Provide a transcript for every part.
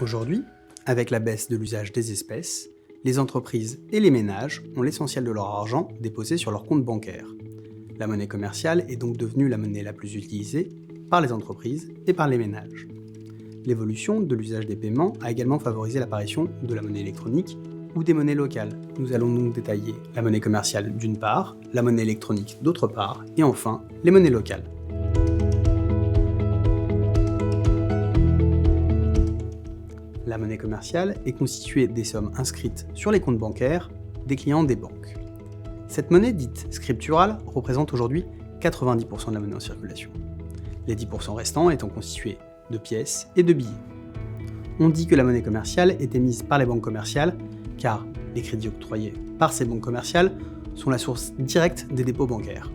Aujourd'hui, avec la baisse de l'usage des espèces, les entreprises et les ménages ont l'essentiel de leur argent déposé sur leur compte bancaire. La monnaie commerciale est donc devenue la monnaie la plus utilisée par les entreprises et par les ménages. L'évolution de l'usage des paiements a également favorisé l'apparition de la monnaie électronique ou des monnaies locales. Nous allons donc détailler la monnaie commerciale d'une part, la monnaie électronique d'autre part, et enfin les monnaies locales. La monnaie commerciale est constituée des sommes inscrites sur les comptes bancaires des clients des banques. Cette monnaie dite scripturale représente aujourd'hui 90% de la monnaie en circulation, les 10% restants étant constitués de pièces et de billets. On dit que la monnaie commerciale est émise par les banques commerciales car les crédits octroyés par ces banques commerciales sont la source directe des dépôts bancaires.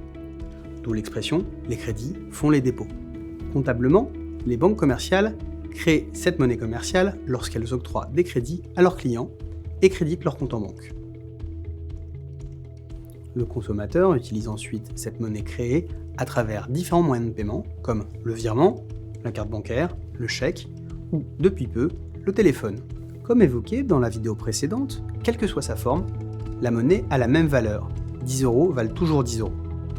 D'où l'expression « les crédits font les dépôts ». Comptablement, les banques commerciales créent cette monnaie commerciale lorsqu'elles octroient des crédits à leurs clients et créditent leur compte en banque. Le consommateur utilise ensuite cette monnaie créée à travers différents moyens de paiement comme le virement, la carte bancaire, le chèque ou, depuis peu, le téléphone. Comme évoqué dans la vidéo précédente, quelle que soit sa forme, la monnaie a la même valeur. 10 € valent toujours 10 €,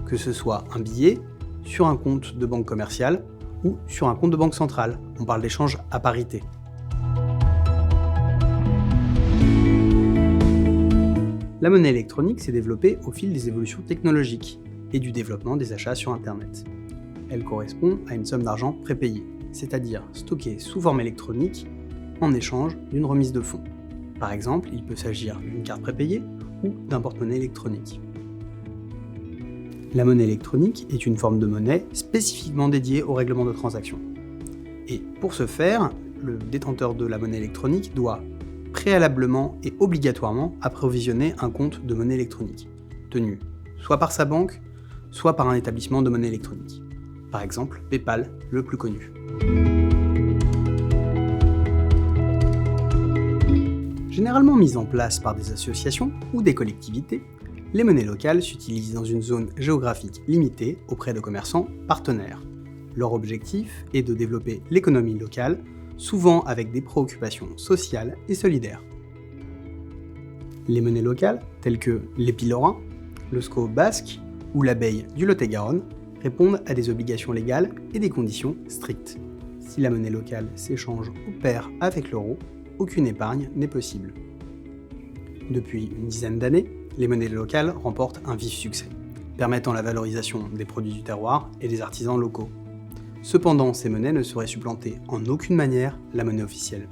que ce soit un billet, sur un compte de banque commerciale ou sur un compte de banque centrale. On parle d'échange à parité. La monnaie électronique s'est développée au fil des évolutions technologiques et du développement des achats sur Internet. Elle correspond à une somme d'argent prépayée, c'est-à-dire stockée sous forme électronique en échange d'une remise de fonds. Par exemple, il peut s'agir d'une carte prépayée ou d'un porte-monnaie électronique. La monnaie électronique est une forme de monnaie spécifiquement dédiée au règlement de transactions. Et pour ce faire, le détenteur de la monnaie électronique doit préalablement et obligatoirement approvisionner un compte de monnaie électronique, tenu soit par sa banque, soit par un établissement de monnaie électronique. Par exemple, PayPal, le plus connu. Généralement mises en place par des associations ou des collectivités, les monnaies locales s'utilisent dans une zone géographique limitée auprès de commerçants partenaires. Leur objectif est de développer l'économie locale, souvent avec des préoccupations sociales et solidaires. Les monnaies locales, telles que l'épi lorrain, le sco basque ou l'abeille du Lot-et-Garonne, répondent à des obligations légales et des conditions strictes. Si la monnaie locale s'échange ou pair avec l'euro, aucune épargne n'est possible. Depuis une dizaine d'années, les monnaies locales remportent un vif succès, permettant la valorisation des produits du terroir et des artisans locaux. Cependant, ces monnaies ne sauraient supplanter en aucune manière la monnaie officielle.